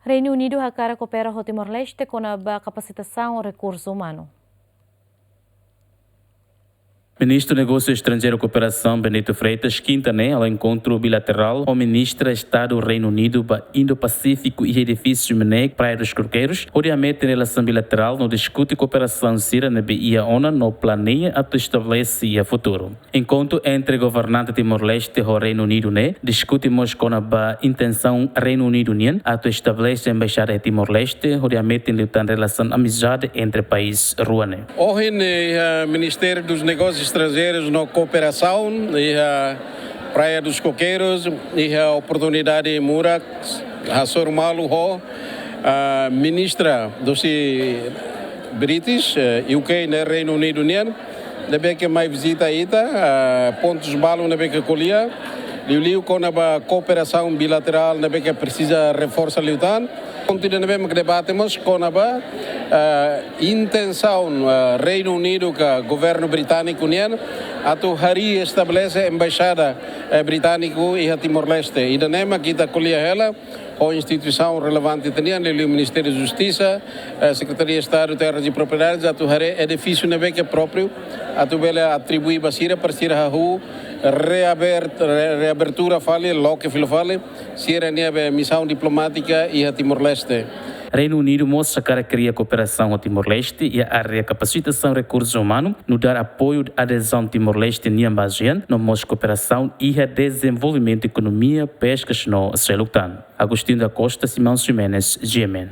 Reino Unido hakara coopera com Timor-Leste com a capacitação e recurso humano. Ministro do Negócio Estrangeiro e Cooperação Benito Freitas quinta-né ao encontro bilateral com o Ministro Estado do Reino Unido para Indo-Pacífico e Edifício Menek, Praia dos Coqueiros, oriamente em relação bilateral no discute cooperação sira na BIA ONU no planeia a estabelecer a futuro. Encontro entre governante Timor-Leste e o Reino Unido discutimos com a intenção Reino Unido a estabelecer a embaixada em Timor-Leste, oriamente em relação amizade entre países ruane. Hoje o Ministério dos Negócios Estrangeiros na cooperação e a Praia dos Coqueiros e a oportunidade de Murak, a Sormalu, a ministra dos British, UK no Reino Unido, deve que mais visita aí, pontos balos deve que colher, liu com a cooperação bilateral deve que precisa reforçar liutan. Continuamos que debatemos com a intenção Reino Unido que o governo britânico a estabelece a embaixada britânica e a Timor-Leste. E da NEMA que está colhendo ela, a instituição relevante italiana, o Ministério da Justiça, a Secretaria de Estado de Terras e Propriedades, a edifício que próprio, a atribuir basira para ser a rua, reabertura fale, logo que fale, se era a missão diplomática e a Timor-Leste. Reino Unido mostra que cria cooperação ao Timor-Leste e a área capacitação recursos humanos, no dar apoio à adesão Timor-Leste e Ambazian, no mostra cooperação e a desenvolvimento economia, pesca, no Selutan. Agostinho da Costa, Simão Ximenes, GMN.